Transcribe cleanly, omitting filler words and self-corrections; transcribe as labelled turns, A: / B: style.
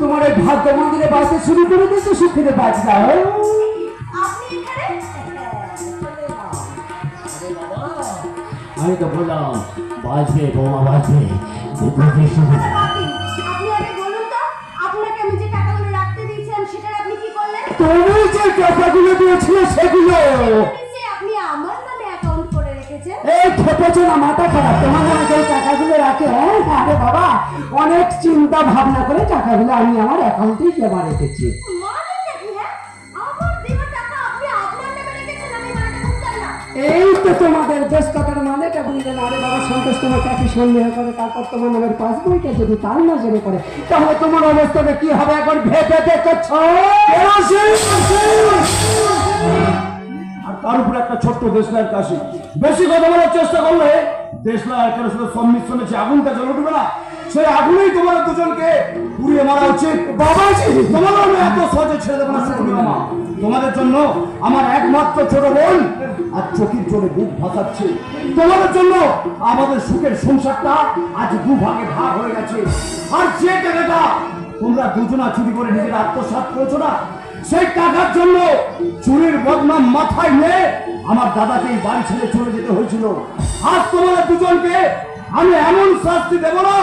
A: তোমার এই ভাগ্য মন্দিরে বাসতে শুরু করে দিতে সুখের বাজনা। আমি তো বললাম বাজবে বৌমা বাজবে। তুমি যে টাকাগুলো দিয়েছিলে সেগুলো এই ছোট না মাথা খারাপ, তোমার নামে যে টাকাগুলো রাখে। হ্যাঁ আরে বাবা, অনেক চিন্তা ভাবনা করে টাকাগুলো আমি আমার অ্যাকাউন্টেই জমা রেখেছি। এই তো তোমাদের বেশ টাকার মানেটা বুঝলেন। আরে বাবা সন্তোষ তোমার কাছে সন্দেহ করে, তারপর তোমার নামের পাসবইটা যদি তার নজরে পড়ে তাহলে তোমার অবস্থাটা কি হবে এখন ভেবে দেখেছ?
B: আর তার উপর একটা ছোট্ট দেশলাইয়ের কাশি। বেশি কথা বলার চেষ্টা করলে দেশলাইয়ের কারোর সাথে সম্মিশ্রণে যে আগুনটা জ্বলে উঠবে না, সেই আগুনেই তোমার দুজনকে পুড়িয়ে মারা উচিত। বাবাজি তোমারও আমি এত সহজে ছেড়ে দেবো না। মামা তোমাদের জন্য আমার একমাত্র ছোট বোন আর চোখের জোরে বুক ভাসাচ্ছে। তোমাদের জন্য আমাদের সুখের সংসারটা আজ দুভাগে ভাগ হয়ে গেছে। আর যে টাকাটা তোমরা দুজনা চুরি করে নিজের আত্মসাৎ করেছো না, সেই টাকার জন্য চুরির বদনাম মাথায় নিয়ে আমার দাদাকে এই বাড়ি ছেড়ে চলে যেতে হয়েছিল। আজ তোমাদের দুজনকে আমি এমন শাস্তি দেব না